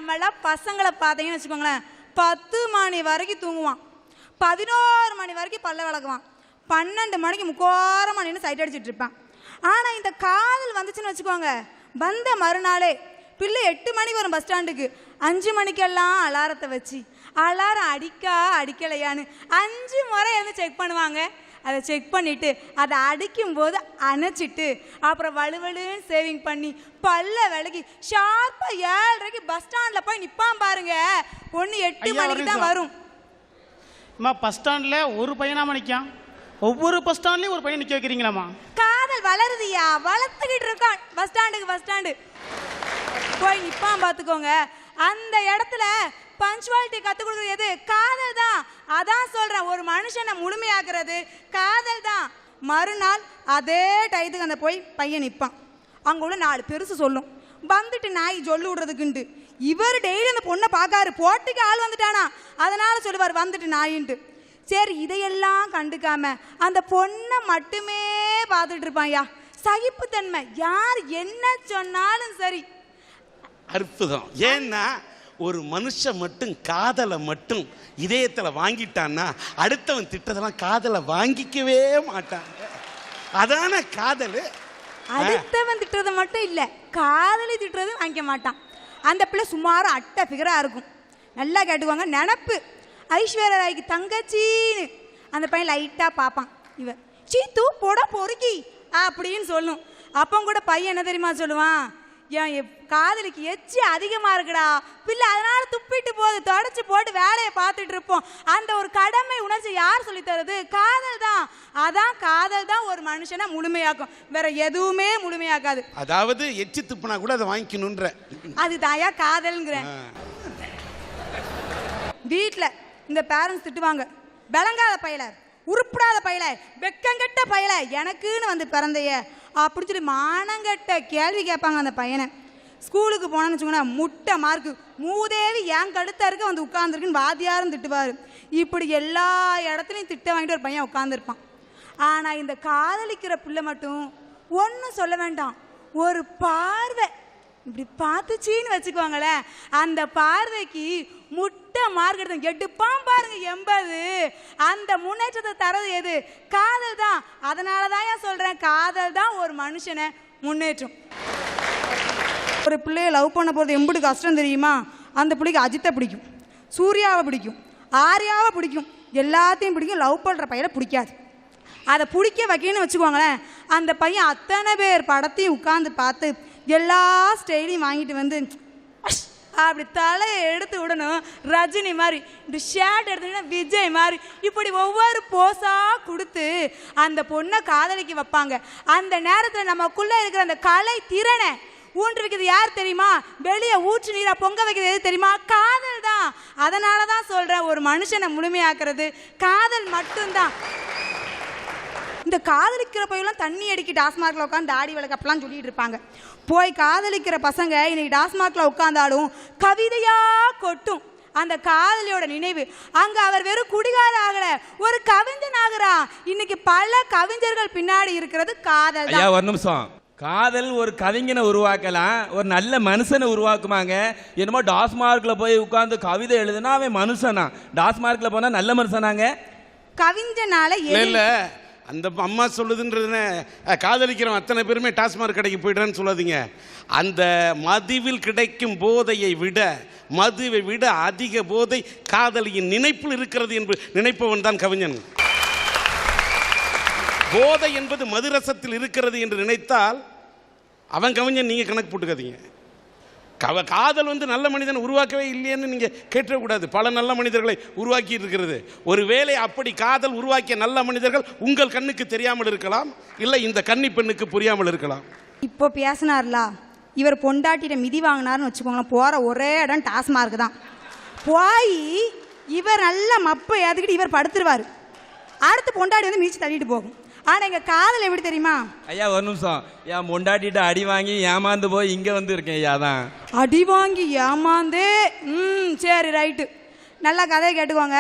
நம்மளாம் பசங்களை பார்த்தீங்கன்னு வச்சுக்கோங்களேன், 10 மணி வரைக்கும் தூங்குவான், 11 மணி வரைக்கும் பல்ல விளக்குவான், 12 மணிக்கு முக்கோரமாக நின்று சைட் அடிச்சுட்டு இருப்பான். ஆனால் இந்த காதல் வந்துச்சுன்னு வச்சுக்கோங்க, வந்த மறுநாளே பிள்ளை 8 மணிக்கு வரும் பஸ் ஸ்டாண்டுக்கு, 5 மணிக்கெல்லாம் அலாரத்தை வச்சு அலாரம் அடிக்கலையான்னு 5 முறை எழுந்து செக் பண்ணுவாங்க. அதை செக் பண்ணிவிட்டு அதை அடிக்கும்போது அணைச்சிட்டு அப்புறம் வலுவலுன்னு சேவிங் பண்ணி பல்ல விலகி ஷார்ப்பாக 7:30க்கு பஸ் ஸ்டாண்டில் போய் நிற்பான் பாருங்க. ஒன்று 8 மணிக்கு தான் வரும். பஸ் ஸ்டாண்டில் ஒரு பையனாம நிற்கான், ஒவ்வொரு பஸ் ஸ்டாண்ட்லேயும் ஒரு பையன் நிற்க வைக்கிறீங்களாம்மா? காதல் வளருதியா, வளர்த்துக்கிட்டு இருக்கான். பஸ் ஸ்டாண்டு போய் நிற்பான் பார்த்துக்கோங்க. அந்த இடத்துல பஞ்சுவாலிட்டி கற்றுக் கொடுக்குறது எது? காதல் தான். அதான் சொல்கிறேன், ஒரு மனுஷனை முழுமையாக்குறது காதல் தான். மறுநாள் அதே டயத்துக்கு அந்த போய் பையன் நிற்பான். அங்கே உள்ள 4 பெருசு சொல்லும், வந்துட்டு நாய் சொல்லு விடுறதுக்குன்ட்டு. இவர் டெய்லி அந்த பொண்ணை பார்க்காரு, போட்டிக்கு ஆள் வந்துட்டானா, அதனால் சொல்லுவார் வந்துட்டு நாயின்ட்டு. சரி, இதையெல்லாம் கண்டுக்காம அந்த பொண்ணை மட்டுமே பார்த்துட்டு இருப்பான்யா. சகிப்புத்தன்மை, யார் என்ன சொன்னாலும் சரி. அற்புதம். ஏன்னா ஒரு மனுஷன் மட்டும் காதலை மட்டும் இதயத்தில் வாங்கிட்டான்னா அடுத்தவன் திட்டதெல்லாம் காதலை வாங்கிக்கவே மாட்டாங்க. அதான காதல். அடுத்தவன் திட்டுறது மட்டும் இல்லை, காதலி திட்டுறது வாங்கிக்க மாட்டான். அந்த பிள்ளை சுமார் அட்டை ஃபிகராக இருக்கும். நல்லா கேட்டுக்கோங்க, நினப்பு ஐஸ்வர்யா ராய்க்கு தங்கச்சின்னு அந்த பையன் லைட்டாக பார்ப்பான். இவன் சீத்து போட பொறுக்கி அப்படின்னு சொல்லும். அப்போ கூட பையன் என்ன தெரியுமா சொல்லுவான், என் காதலிக்கு எச்சி அதிகமாக இருக்குடா பிள்ளை, அதனால துப்பிட்டு போகுது, தொடச்சி போட்டு வேலையை பார்த்துட்டு இருப்போம். அந்த ஒரு கடமை உணர்ச்சி யார் சொல்லி தருது? காதல் தான். அதான் காதல் தான் ஒரு மனுஷனை முழுமையாக்கும், வேற எதுவுமே முழுமையாக்காது. அதாவது எச்சி துப்புனா கூட அதை வாங்கிக்கணுன்ற அது தாயா காதல்ங்கிறேன். வீட்டில் இந்த பேரண்ட்ஸ் திட்டுவாங்க, விளங்காத பையல, உருப்படாத பையல, வெக்கங்கட்ட பையல, எனக்குன்னு வந்து பிறந்தைய அப்படின்னு சொல்லி மானங்கட்ட கேள்வி கேட்பாங்க அந்த பையனை. ஸ்கூலுக்கு போனான்னு வச்சுக்கோங்க, முட்டை மார்க்கு, மூதேவி என் கழுத்த இருக்க வந்து உட்காந்துருக்குன்னு வாத்தியாரும் திட்டுவார். இப்படி எல்லா இடத்துலையும் திட்ட வாங்கிட்டு ஒரு பையன் உட்காந்துருப்பான். ஆனால் இந்த காதலிக்கிற பிள்ளை மட்டும் ஒன்றும் சொல்ல வேண்டாம், ஒரு பார்வை இப்படி பார்த்துச்சின்னு வச்சுக்குவாங்களேன், அந்த பார்வைக்கு முட்டை மார்க் எடுத்து எடுப்பான் பாருங்க 80. அந்த முன்னேற்றத்தை தரது எது? காதல் தான். அதனால தான் ஏன் சொல்கிறேன், காதல் தான் ஒரு மனுஷனை முன்னேற்றம். ஒரு பிள்ளைய லவ் பண்ண போகிறது எம்புட்டு கஷ்டம் தெரியுமா? அந்த பிள்ளைக்கு அஜித்தை பிடிக்கும், சூர்யாவை பிடிக்கும், ஆர்யாவை பிடிக்கும், எல்லாத்தையும் பிடிக்கும். லவ் பண்ணுற பையனை பிடிக்காது. அதை பிடிக்க வைக்கணும்னு வச்சுக்கோங்களேன், அந்த பையன் அத்தனை பேர் படத்தையும் உட்காந்து பார்த்து எல்லா ஸ்டைலையும் வாங்கிட்டு வந்து அப்படி தலையை எடுத்து விடணும், ரஜினி மாதிரி, இந்த ஷேர்ட் எடுத்துக்கிட்டா விஜய் மாதிரி, இப்படி ஒவ்வொரு போஸாக கொடுத்து அந்த பொண்ணை காதலிக்க வைப்பாங்க. அந்த நேரத்தில் நமக்குள்ளே இருக்கிற அந்த கலை திறனை ஊன்று வைக்கிறது யார் தெரியுமா? வெளியே ஊற்று நீராக பொங்க வைக்கிறது எது தெரியுமா? காதல் தான். அதனால தான் சொல்கிறேன், ஒரு மனுஷனை முழுமையாக்குறது காதல் மட்டும்தான். இந்த காதலிக்கிற பையெல்லாம் தண்ணி அடிக்கி டாஸ்மார்க்கில் உட்காந்து தாடி விளக்கு அப்பெல்லாம் சொல்லிட்டு இருப்பாங்க. போய் காதலிக்கிற பசங்க இன்னைக்கு டாஸ்மார்க்கில் உட்காந்தாலும் கவிதையாக கொட்டும் அந்த காதலியோட நினைவு. அங்கே அவர் வெறும் குடிகார ஆகலை, ஒரு கவிஞன் ஆகிறா. இன்னைக்கு பல கவிஞர்கள் பின்னாடி இருக்கிறது காதல் தான். ஒரு நிமிஷம், காதல் ஒரு கவிஞனை உருவாக்கலாம், ஒரு நல்ல மனுஷனை உருவாக்குமாங்க. என்னமோ டாஸ்மார்க்கில் போய் உட்காந்து கவிதை எழுதுனா அவன் மனுஷனா? டாஸ்மார்க்கில் போனால் நல்ல மனுஷனாங்க? கவிஞனால இல்ல அந்த அம்மா சொல்லுதுன்றதுன்னு காதலிக்கிறவன் அத்தனை பேருமே டாஸ்மார்க் கடைக்கு போய்டுறேன்னு சொல்லாதீங்க. அந்த மதுவில் கிடைக்கும் போதையை விட, மதுவை விட அதிக போதை காதலியின் நினைப்பில் இருக்கிறது என்று நினைப்பவன் தான் கவிஞன். போதை என்பது மதுரசத்தில் இருக்கிறது என்று நினைத்தால் அவன் கவிஞன். நீங்கள் கணக்கு போட்டுக்காதீங்க. காதல் வந்து நல்ல மனிதன் உருவாக்கவே இல்லையேன்னு நீங்கள் கேட்டக்கூடாது. பல நல்ல மனிதர்களை உருவாக்கி இருக்கிறது. ஒருவேளை அப்படி காதல் உருவாக்கிய நல்ல மனிதர்கள் உங்கள் கண்ணுக்கு தெரியாமல் இருக்கலாம், இல்லை இந்த கன்னி பெண்ணுக்கு புரியாமல் இருக்கலாம். இப்போ பேசினார்ல, இவர் பொண்டாட்டிட்ட மிதி வாங்கினார்னு வச்சுக்கோங்களேன், போகிற ஒரே இடம் டாஸ்மார்க் தான். போய் இவர் நல்லா மப்பை ஏற்றுக்கிட்டு இவர் படுத்துருவார், அடுத்து பொண்டாட்டி வந்து மிதிச்சு தள்ளிட்டு போகும். ஆனால் எங்கள் காதல் எப்படி தெரியுமா? ஐயா ஒரு நிமிஷம், என் பொண்டாட்டிட்ட அடி வாங்கி ஏமாந்து போய் இங்கே வந்து இருக்கேன் ஐயா. தான் அடி வாங்கி ஏமாந்தே. சரி ரைட்டு, நல்லா கதையை கேட்டுக்கோங்க.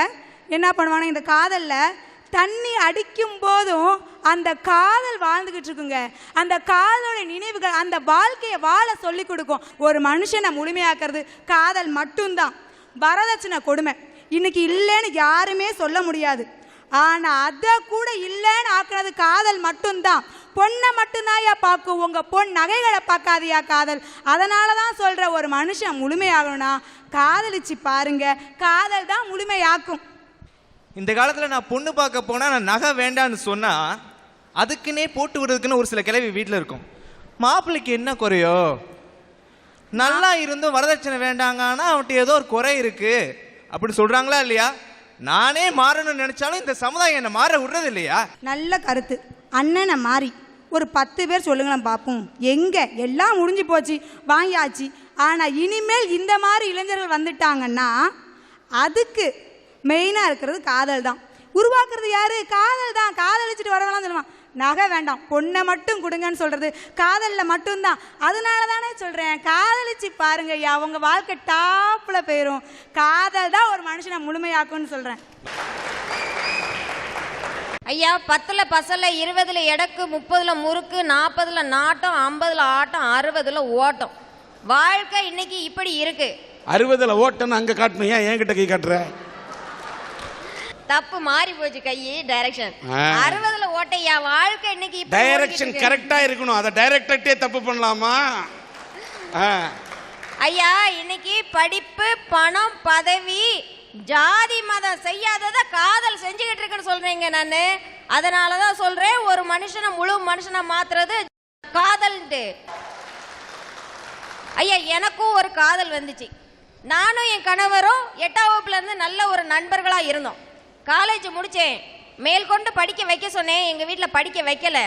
என்ன பண்ணுவாங்க, இந்த காதலில் தண்ணி அடிக்கும் போதும் அந்த காதல் வாழ்ந்துகிட்டு இருக்குங்க. அந்த காதலோட நினைவுகள் அந்த வாழ்க்கையை வாழ சொல்லி கொடுக்கும். ஒரு மனுஷனை முழுமையாக்குறது காதல் மட்டும்தான். வரதட்சணை கொடுமை இன்னைக்கு இல்லைன்னு யாருமே சொல்ல முடியாது. ஆனால் அதை கூட இல்லைன்னு ஆக்குறது காதல் மட்டும்தான். பொண்ணை மட்டும்தான்யா பார்க்கும், உங்கள் பொன் நகைகளை பார்க்காதியா காதல். அதனால தான் சொல்கிற, ஒரு மனுஷன் முழுமையாகணும்னா காதலிச்சு பாருங்க, காதல் தான் முழுமையாக்கும். இந்த காலத்தில் நான் பொண்ணு பார்க்க போனால் நான் நகை வேண்டான்னு சொன்னால் அதுக்குன்னே போட்டு விடுறதுக்குன்னு ஒரு சில கிளவி வீட்டில் இருக்கும். மாப்பிள்ளைக்கு என்ன குறையோ, நல்லா இருந்தும் வரதட்சணை வேண்டாங்கன்னா அவன்கிட்ட ஏதோ ஒரு குறை இருக்குது அப்படி சொல்கிறாங்களா இல்லையா? நானே மாறணும்னு நினச்சாலும் இந்த சமுதாயம் என்னை மாற விடுறது இல்லையா? நல்ல கருத்து. அண்ணனை மாறி ஒரு 10 பேர் சொல்லுங்களேன் பார்ப்போம். எங்கே எல்லாம் முடிஞ்சு போச்சு, வாங்கியாச்சு. ஆனால் இனிமேல் இந்த மாதிரி இளைஞர்கள் வந்துட்டாங்கன்னா அதுக்கு மெயினாக இருக்கிறது காதல் தான். உருவாக்குறது யாரு? காதல் தான். காதலிச்சுட்டு வரவெல்லாம் சொல்லுவான் நகை வேண்டாம் பொண்ணை மட்டும் கொடுங்கன்னு சொல்கிறது காதலில் மட்டும்தான். அதனால தானே சொல்கிறேன், காதலிச்சு பாருங்க, அவங்க வாழ்க்கை டாப்பில் போயிடும். காதல் தான் ஒரு மனுஷனை முழுமையாக்கும்னு சொல்கிறேன். ஐயா, 10ல் பசல, 20ல் எடக்கு, 30ல் முறுக்கு, 40ல் நாட்டம், 50ல் ஆட்டம், 60ல் ஓட்டம். வாழ்க்கை இன்னைக்கு இப்படி இருக்கு. 60ல் ஓட்டன்னு அங்கே காட்டணும், ஏன் என்கிட்ட கை காட்டுற? தப்பு மாறி போச்சு, கை டைரக்ஷன். 60ல் ஓட்டையா வாழ்க்கை இன்னைக்கு இப்படி. டைரக்ஷன் கரெக்டா இருக்கணும், அதை டைரக்டே தப்பு பண்ணலாமா? ஐயா, இன்னைக்கு படிப்பு, பணம், பதவி, ஜாதி மதம் செய்யாதத காதல் செஞ்சுக்கிட்டு இருக்குன்னு சொல்றீங்க. நான் அதனாலதான் சொல்றேன், ஒரு மனுஷனை முழு மனுஷனை மாத்துறது காதல்ட்டு. ஐயா, எனக்கும் ஒரு காதல் வந்துச்சு. நானும் என் கணவரும் 8ஆம் வகுப்புல இருந்து நல்ல ஒரு நண்பர்களா இருந்தோம். காலேஜ் முடிச்சேன், மேற்கொண்டு படிக்க வைக்க சொன்னேன், எங்க வீட்டில் படிக்க வைக்கல.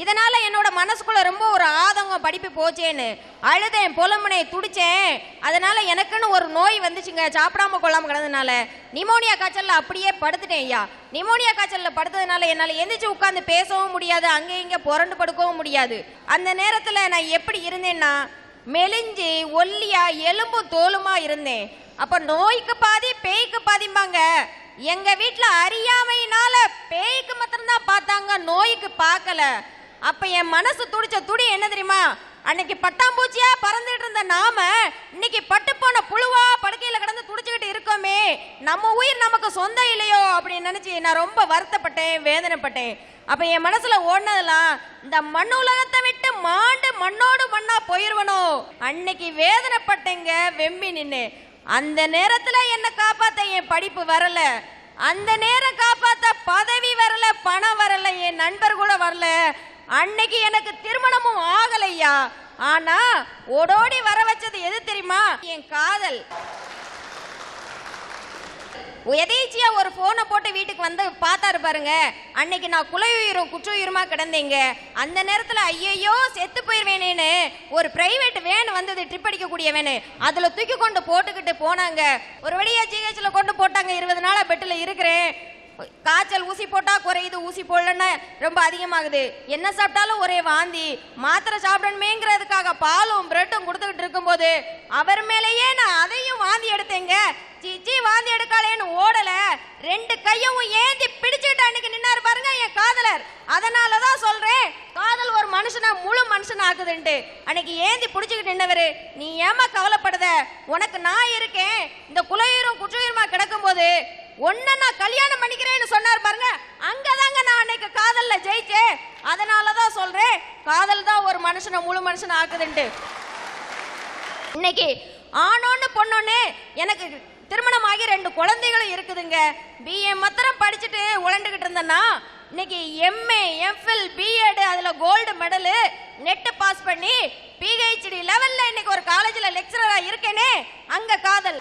இதனால என்னோட மனசுக்குள்ள ரொம்ப ஒரு ஆதங்கம், படிப்பு போச்சேன்னு அழுதேன், புலம்புனேன், துடிச்சேன். அதனால எனக்குன்னு ஒரு நோய் வந்துச்சுங்க, சாப்பிடாம கொள்ளாம கிடந்ததுனால. நிமோனியா காய்ச்சல்ல அப்படியே படுத்துட்டேன். ஐயா, நிமோனியா காய்ச்சல்ல படுத்ததுனால என்னால் எந்திரிச்சு உட்காந்து பேசவும் முடியாது, அங்கே இங்கே புரண்டு படுக்கவும் முடியாது. அந்த நேரத்தில் நான் எப்படி இருந்தேன்னா, மெலிஞ்சு ஒல்லியா எலும்பு தோலுமா இருந்தேன். அப்ப நோய்க்கு பாதி பேய்க்கு பாதிம்பாங்க. எங்க வீட்டுல அறியாமையினால பேய்க்கு மாத்திரம்தான் பார்த்தாங்க, நோய்க்கு பார்க்கல. அப்ப என் மனசு துடிச்ச துடி என்ன தெரியுமா? அன்னைக்கு பட்டாம்பூச்சியா பறந்துட்டு இருந்த நாம இன்னைக்கு பட்டு போன புழுவா படுக்கையில கிடந்து துடிச்சுக்கிட்டு இருக்கோமே, நம்ம உயிர் நமக்கு சொந்தம் இல்லையோ அப்படின்னு நினைச்சு நான் ரொம்ப வருத்தப்பட்டேன், வேதனைப்பட்டேன். அப்ப என் மனசுல ஓடினதெல்லாம், இந்த மண் உலகத்தை விட்டு மாண்டு மண்ணோடு மண்ணா போயிருவனோ. அன்னைக்கு வேதனைப்பட்டேங்க, வெம்பி நின்று. அந்த நேரத்துல என்ன காப்பாத்த என் படிப்பு வரல, அந்த நேரம் காப்பாத்த பதவி வரல, பணம் வரல, என் நண்பர் கூட வரல. அன்னைக்கு எனக்கு திருமணமும் ஆகலையா. ஆனா ஓடோடி வர வச்சது எது தெரியுமா? என் காதல். எதேச்சியா ஒரு போனை போட்டு வீட்டுக்கு வந்து பார்த்தாரு பாருங்க. அன்னைக்கு நான் குலையுயிரும் குற்றுயிருமா கிடந்தேங்க. அந்த நேரத்தில் ஐயையோ செத்து போயிருவேனேன்னு ஒரு பிரைவேட் வேன் வந்தது, ட்ரிப் அடிக்கக்கூடிய வேனு. அதில் தூக்கி கொண்டு போட்டுக்கிட்டு போனாங்க. ஒரு வழியா ஜிஹெச்ல கொண்டு போட்டாங்க. 20 நாளா பெட்டில் இருக்கிறேன். காய்ச்சல் ஊசி போட்டா குறையுது, ஊசி போடலன்னா ரொம்ப அதிகமாகுது. என்ன சாப்பிட்டாலும் ஒரே வாந்தி. மாத்திரை சாப்பிடணுமேங்கிறதுக்காக பாலும் பிரெட்டும் கொடுத்துக்கிட்டு இருக்கும்போது அவர் மேலேயே நான் அதையும் வாந்தி எடுத்தேங்க. சீச்சி, வாந்தி எடுக்காளேன்னு ஓடல, 2 கையும் ஏந்தி பிடிச்சிட்டு அன்னைக்கு நின்னாரு பாருங்க என் காதலர். அதனாலதான் சொல்றேன், காதல் ஒரு மனுஷனை முழு மனுஷன் ஆக்குதுன்ட்டு. அன்னைக்கு ஏந்தி பிடிச்சிக்கிட்டு நின்னவரு, நீ ஏமா கவலைப்படுத, உனக்கு நான் இருக்கேன். இந்த குலையுயிரும் குற்றுயிருமா கிடக்கும் போது ஒன்ன நான் கல்யாணம் பண்ணிக்கிறேன்னு சொன்னார் பாருங்க. அங்கதாங்க நான் அன்னைக்கு காதல்ல ஜெயிச்சேன். அதனாலதான் சொல்றேன், காதல் தான் ஒரு மனுஷனை முழு மனுஷன் ஆக்குதுன்ட்டு. இன்னைக்கு ஆணோன்னு பொண்ணோன்னு எனக்கு திருமணம் ஆகி 2 குழந்தைகளும் இருக்குதுங்க. பிஏ மாத்திரம் படிச்சுட்டு உழண்டுகிட்டு இருந்தேன்னா இன்னைக்கு எம்ஏ, எம்ஃபில், பிஎட், அதுல கோல்டு மெடலு, நெட் பாஸ் பண்ணி பிஹெச்டி லெவல்ல இன்னைக்கு ஒரு காலேஜ்ல லெக்சரரா இருக்கேனே, அங்க காதல்.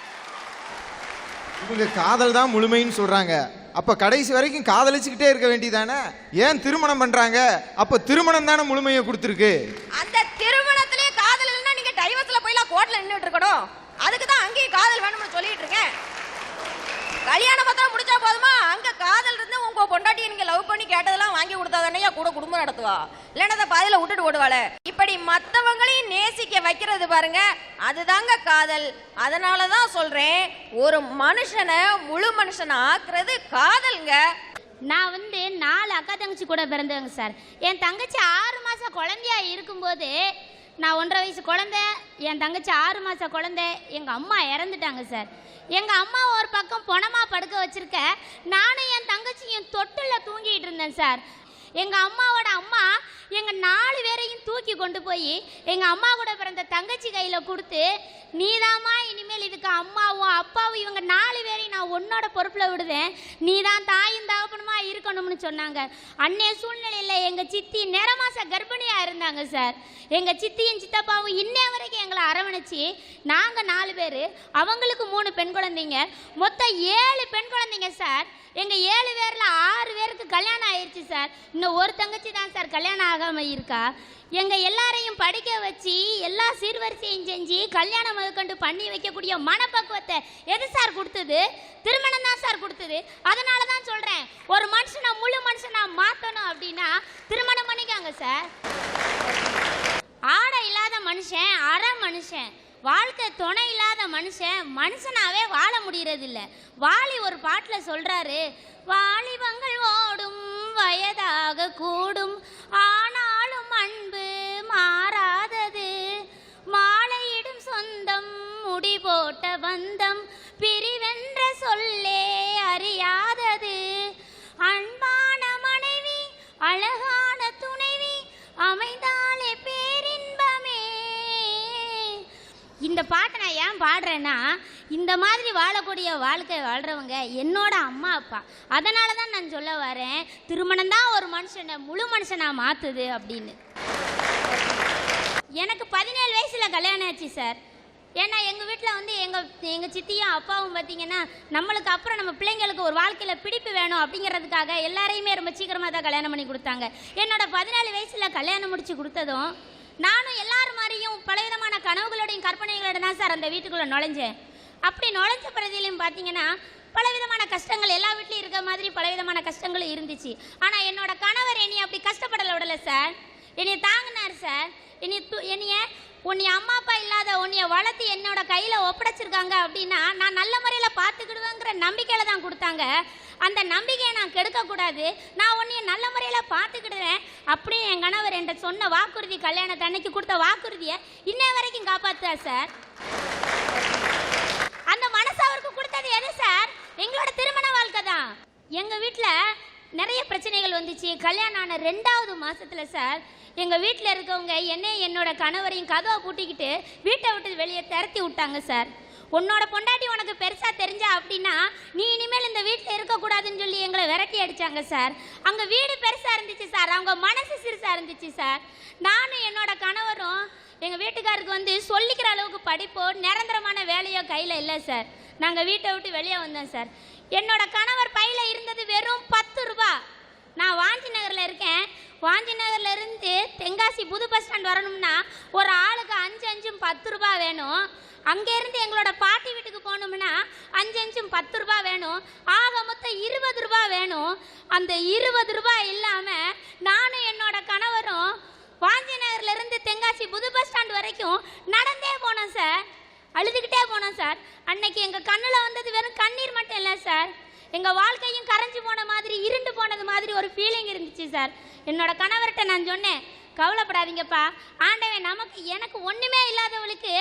இவங்க காதல் தான் முழுமைன்னு சொல்றாங்க. அப்ப கடைசி வரைக்கும் காதலிச்சுக்கிட்டே இருக்க வேண்டியதானே? ஏன் திருமணம் பண்றாங்க? அப்ப திருமணம் தானே முழுமையை கொடுத்துருக்கு. அந்த திருமணத்திலேயே காதல் இல்லைன்னா நீங்க டைவர்ஸ்ல போய்லாம் கோர்ட்ல நின்றுட்டு இருக்கணும். அதுக்கு தான் அங்கேயும் காதல் வேணும்னு சொல்லிட்டு இருக்கேன். கல்யாணம் மாத்திரம் முடிச்சா போதுமா? அங்க காதல் இருந்து உங்க பொண்டாட்டி நீங்க லவ் பண்ணி கேட்டதெல்லாம் வாங்கி கொடுத்தாதானே கூட குடும்பம் நடத்துவா, இல்லைன்னா பாதியில விட்டுட்டு ஓடுவாள. இப்படி மற்றவங்களையும் நேசிக்க வைக்கிறது பாருங்க, அதுதாங்க காதல். அதனாலதான் சொல்றேன், ஒரு மனுஷனை முழு மனுஷனை ஆக்குறது காதல்ங்க. நான் வந்து 4 அக்கா தங்கச்சி கூட பிறந்தவங்க சார். என் தங்கச்சி 6 மாதம் குழந்தையா இருக்கும்போது, நான் 1.5 வயசு குழந்தை, என் தங்கச்சி 6 மாதம் குழந்தை, எங்கள் அம்மா இறந்துட்டாங்க சார். எங்கள் அம்மா ஒரு பக்கம் பொணமாக படுக்க வச்சுருக்க, நானும் என் தங்கச்சியும் தொட்டில் தூங்கிட்டு இருந்தேன் சார். எங்கள் அம்மாவோட அம்மா எங்கள் 4 பேரையும் தூக்கி கொண்டு போய் எங்கள் அம்மா கூட பிறந்த தங்கச்சி கையில் கொடுத்து, நீதாம்மா இனிமேல் இதுக்கு அம்மாவும் அப்பாவும் இவங்க 4 பேரையும் நான் உன்னோட பொறுப்பில் விடுவேன், நீ தான் தாயும் தகப்பனுமா இருக்கணும்னு சொன்னாங்க. அன்னைய சூழ்நிலையில் எங்கள் சித்தி நிறமாச கர்ப்பிணியாக இருந்தாங்க சார். எங்கள் சித்தியும் சித்தப்பாவும் இன்னைய வரைக்கும் எங்களை அரவணைச்சி, நாங்கள் 4 பேர், அவங்களுக்கு 3 பெண் குழந்தைங்க, மொத்தம் 7 பெண் குழந்தைங்க சார். எங்கள் 7 பேரில் 6 பேருக்கு கல்யாணம் ஆயிடுச்சு சார். இன்னும் ஒரு தங்கச்சி தான் சார் கல்யாணம் ஆகாமல் இருக்கா. எங்கள் எல்லாரையும் படிக்க வச்சு எல்லா சீர்வரிசையும் செஞ்சு கல்யாணம் முதற்கொண்டு பண்ணி வைக்கக்கூடிய மனப்பக்குவத்தை எது சார் கொடுத்தது? திருமணம் தான் சார் கொடுத்தது. அதனால தான் சொல்கிறேன், ஒரு மனுஷனை முழு மனுஷனா மாற்றணும் அப்படின்னா திருமணம் பண்ணிக்காங்க சார். ஆடை இல்லாத மனுஷன் அரை மனுஷன், வாழ்க்கை துணை இல்லாத மனுஷன் மனுஷனாவே வாழ முடியறதில்ல. வாலி ஒரு பாட்டில் சொல்றாரு, வாலிபங்கள் ஓடும் வயதாக கூடும், ஆனாலும் அன்பு மாறாதது, மாலையிடும் சொந்தம் முடி போட்ட பந்தம் பிரிவென்ற சொல்லே அறியாதது, அன்பான மனைவி அழகான துணைவி அமைந்தாலே பேரின்பமே. இந்த பாட்டை நான் ஏன் பாடுறேன்னா, இந்த மாதிரி வாழக்கூடிய வாழ்க்கை வாழ்கிறவங்க என்னோட அம்மா அப்பா. அதனால தான் நான் சொல்ல வரேன், திருமணம் தான் ஒரு மனுஷனை முழு மனுஷனாக மாற்றுது அப்படின்னு. எனக்கு 17 வயசில் கல்யாணம் ஆச்சு சார். ஏன்னா எங்கள் வீட்டில் வந்து எங்கள் சித்தியும் அப்பாவும் பார்த்தீங்கன்னா, நம்மளுக்கு அப்புறம் நம்ம பிள்ளைங்களுக்கு ஒரு வாழ்க்கையில் பிடிப்பு வேணும் அப்படிங்கிறதுக்காக எல்லாரையுமே ரொம்ப சீக்கிரமாக தான் கல்யாணம் பண்ணி கொடுத்தாங்க. என்னோட 17 வயசில் கல்யாணம் முடித்து கொடுத்ததும் நானும் எல்லாரும் மாதிரியும் பலவிதமான கனவுகளோடையும் கற்பனைகளோட தான் சார் அந்த வீட்டுக்குள்ளே நுழைஞ்சேன். அப்படி நுழைஞ்ச பிரதிலையும் பார்த்தீங்கன்னா பலவிதமான கஷ்டங்கள் எல்லா வீட்லையும் இருக்க மாதிரி பலவிதமான கஷ்டங்களும் இருந்துச்சு. ஆனால் என்னோட கணவர் என்னை அப்படி கஷ்டப்படலை விடலை சார். என்னை தாங்கினார் சார். உன்னை அம்மா அப்பா இல்லாத உன்னைய வளர்த்து என்னோட கையில் ஒப்படைச்சிருக்காங்க அப்படின்னா நான் நல்ல முறையில் பார்த்துக்கிடுவேங்கிற நம்பிக்கையில் தான் கொடுத்தாங்க. அந்த நம்பிக்கையை நான் கெடுக்கக்கூடாது, நான் உன்னைய நல்ல முறையில் பார்த்துக்கிடுவேன் அப்படின்னு என் கணவர் என்கிட்ட சொன்ன வாக்குறுதி, கல்யாணத்தை அன்னைக்கு கொடுத்த வாக்குறுதியை இன்னைய வரைக்கும் காப்பாற்றுறார் சார். அந்த மனசு அவருக்கு கொடுத்தது எது சார்? எங்களோட திருமண வாழ்க்கை தான். எங்கள் வீட்டில் நிறைய பிரச்சனைகள் வந்துச்சு. கல்யாணம் ஆன 2வது மாசத்துல சார் எங்கள் வீட்டில் இருக்கவங்க என்னோட கணவரையும் கதவை பூட்டிக்கிட்டு வீட்டை விட்டு வெளியே திரட்டி விட்டாங்க சார். உன்னோட பொண்டாட்டி உனக்கு பெருசாக தெரிஞ்சா அப்படின்னா நீ இனிமேல் இந்த வீட்டில் இருக்கக்கூடாதுன்னு சொல்லி எங்களை விரட்டி அடித்தாங்க சார். அங்கே வீடு பெருசாக இருந்துச்சு சார், அவங்க மனசு சிறுசாக இருந்துச்சு சார். நானும் என்னோட கணவரும் எங்கள் வீட்டுக்காருக்கு வந்து சொல்லிக்கிற அளவுக்கு படிப்போ நிரந்தரமான வேலையோ கையில் இல்லை சார். நாங்கள் வீட்டை விட்டு வெளியே வந்தோம் சார். என்னோட கணவர் பையில் இருந்தது வெறும் 10 ரூபா. நான் வாஞ்சி நகரில் இருக்கேன். வாஞ்சி நகர்ல இருந்து தென்காசி புது பஸ் ஸ்டாண்ட் வரணும்னா ஒரு ஆளுக்கு 5 10 ரூபா வேணும். அங்கேருந்து எங்களோட பாட்டி வீட்டுக்கு போகணும்னா 5 10 ரூபா வேணும். ஆக மொத்தம் 20 ரூபா வேணும். அந்த 20 ரூபா இல்லாமல் நானும் என்னோட கணவரும் வாஞ்சி நகர்ல இருந்து தென்காசி புது பஸ் ஸ்டாண்ட் வரைக்கும் நடந்தே போனோம் சார். அழுதுகிட்டே போனோம் சார். அன்னைக்கு எங்கள் கண்ணில் வந்தது வெறும் கண்ணீர் மட்டும் இல்லை சார், எங்கள் வாழ்க்கையும் கரைஞ்சி போன மாதிரி இருண்டு போனது மாதிரி ஒரு ஃபீலிங் இருந்துச்சு சார். என்னோட கணவர்கிட்ட நான் சொன்னேன், கவலைப்படாதீங்கப்பா, ஆண்டவன் எனக்கு ஒன்றுமே இல்லாதவளுக்கு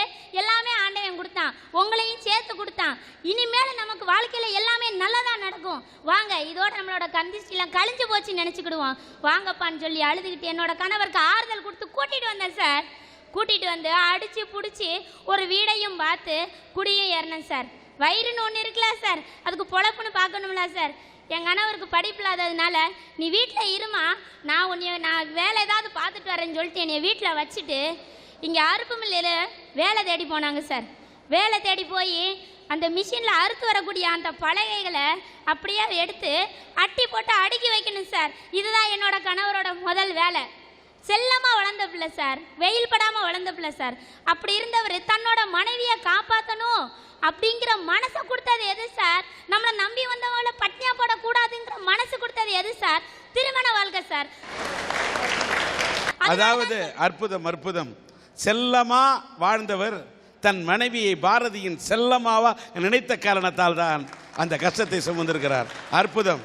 எல்லாமே ஆண்டவன் கொடுத்தான், உங்களையும் சேர்த்து கொடுத்தான். இனிமேல் நமக்கு வாழ்க்கையில் எல்லாமே நல்லதாக நடக்கும், வாங்க இதோட நம்மளோட கந்திஷ்டிலாம் கழிஞ்சு போச்சுன்னு நினச்சிக்கிடுவோம், வாங்கப்பான்னு சொல்லி அழுதுகிட்டு என்னோட கணவருக்கு ஆறுதல் கொடுத்து கூட்டிகிட்டு வந்தேன் சார். கூட்டிகிட்டு வந்து அடித்து பிடிச்சி ஒரு வீடையும் பார்த்து குடியும் ஏறினேன் சார். வயிறுன்னு ஒன்று இருக்குல்ல சார், அதுக்கு பொழப்புன்னு பார்க்கணும்ல சார். என் கணவருக்கு படிப்பு இல்லாததுனால நீ வீட்டில் இருமா, நான் வேலை ஏதாவது பார்த்துட்டு வரேன்னு சொல்லிட்டு என்னை வீட்டில் வச்சுட்டு இங்கே அறுப்பு மில்லையில் வேலை தேடி போனாங்க சார். வேலை தேடி போய் அந்த மிஷினில் அறுத்து வரக்கூடிய அந்த பலகைகளை அப்படியே எடுத்து அட்டி போட்டு அடுக்கி வைக்கணும் சார். இதுதான் என்னோட கணவரோட முதல் வேலை. செல்லமாக வளர்ந்த பிள்ளை சார், வெயில் படாமல் வளர்ந்த பிள்ளை சார். அப்படி இருந்தவர் தன்னோட மனைவியை காப்பாற்றணும் அப்படிங்கிற மனசை கொடுத்தது எது சார்? நம்மளை நம்பி வந்தவங்கள பட்னியா போடக்கூடாதுங்கிற மனசு கொடுத்தது எது சார்? திருமண வாழ்க்கை சார். அதாவது அற்புதம். செல்லமா வாழ்ந்தவர் தன் மனைவியை பாரதியின் செல்லமாவா நினைத்த காரணத்தால் தான் அந்த கஷ்டத்தை சுமந்திருக்கிறார். அற்புதம்.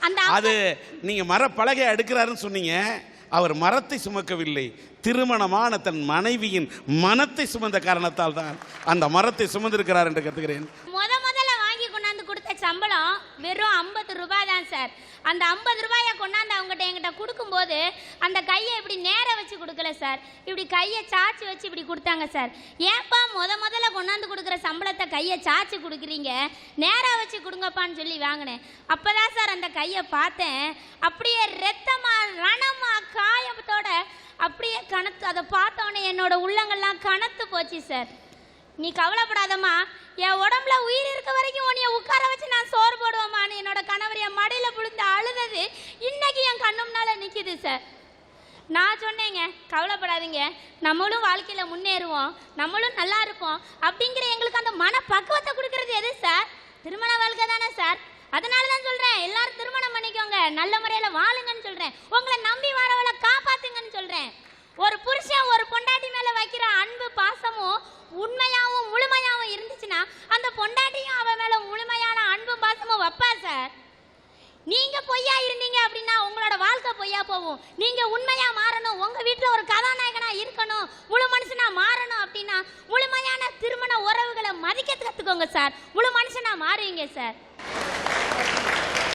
அந்த அது நீங்க மரப்பலகை அடுக்கிறாருன்னு சொன்னீங்க. அவர் மரத்தை சுமக்கவில்லை, திருமணமான தன் மனைவியின் மனத்தை சுமந்த காரணத்தால் தான் அந்த மரத்தை சுமந்திருக்கிறார் என்று கருதுகிறேன். முதல்ல வாங்கி கொண்டாந்து கொடுத்த சம்பளம் வெறும் 50 ரூபாய் தான் சார். அந்த 50 ரூபாயை கொண்டாந்து அவங்ககிட்ட என்கிட்ட கொடுக்கும்போது அந்த கையை இப்படி நேர வச்சு கொடுக்கல சார், இப்படி கையை சாச்சி வச்சு இப்படி கொடுத்தாங்க சார். ஏன்ப்பா முதல்ல கொண்டாந்து கொடுக்குற சம்பளத்தை கையை சாச்சி கொடுக்குறீங்க, நேராக வச்சு கொடுங்கப்பான்னு சொல்லி வாங்கினேன். அப்போதான் சார் அந்த கையை பார்த்தேன், அப்படியே ரத்தமா ரணமா காயத்தோட அப்படியே கனத்து. அதை பார்த்தோன்னே என்னோட உள்ளங்கள்லாம் கனத்து போச்சு சார். நீ கவலைப்படாதம்மா, என் உடம்புல உயிர் இருக்க வரைக்கும் உன்னைய உட்கார வச்சு நான் சோறு போடுவோம்மான்னு என்னோட கணவர் என் மடியில் விழுந்து அழுதது இன்னைக்கு என் கண்ணு முன்னால நிற்கிது சார். நான் சொன்னேங்க, கவலைப்படாதீங்க, நம்மளும் வாழ்க்கையில் முன்னேறுவோம், நம்மளும் நல்லா இருப்போம் அப்படிங்கிற எங்களுக்கு அந்த மன பக்குவத்தை கொடுக்கறது எது சார்? திருமண வாழ்க்கை தானே சார். அதனால தான் சொல்கிறேன், எல்லாரும் திருமணம் பண்ணிக்கோங்க, நல்ல முறையில் வாழுங்கன்னு சொல்கிறேன். உங்களை நம்பி வரவளை காப்பாத்துங்கன்னு சொல்கிறேன். ஒரு புருஷன் ஒரு பொண்டாட்டி மேலே வைக்கிற அன்பு பாசமும் உண்மையாகவும் முழுமையாகவும் இருந்துச்சுன்னா அந்த பொண்டாட்டியும் அவன் மேலே முழுமையான அன்பு பாசமும் வைப்பா சார். நீங்க பொய்யா இருந்தீங்க அப்படின்னா உங்களோட வாழ்க்கை பொய்யா போகும். நீங்க உண்மையா மாறணும், உங்க வீட்டில் ஒரு கதாநாயகனா இருக்கணும், முழு மனுஷனா மாறணும் அப்படின்னா முழுமையான திருமண உறவுகளை மதிக்க கற்றுக்கோங்க சார். முழு மனுஷனா மாறுவீங்க சார்.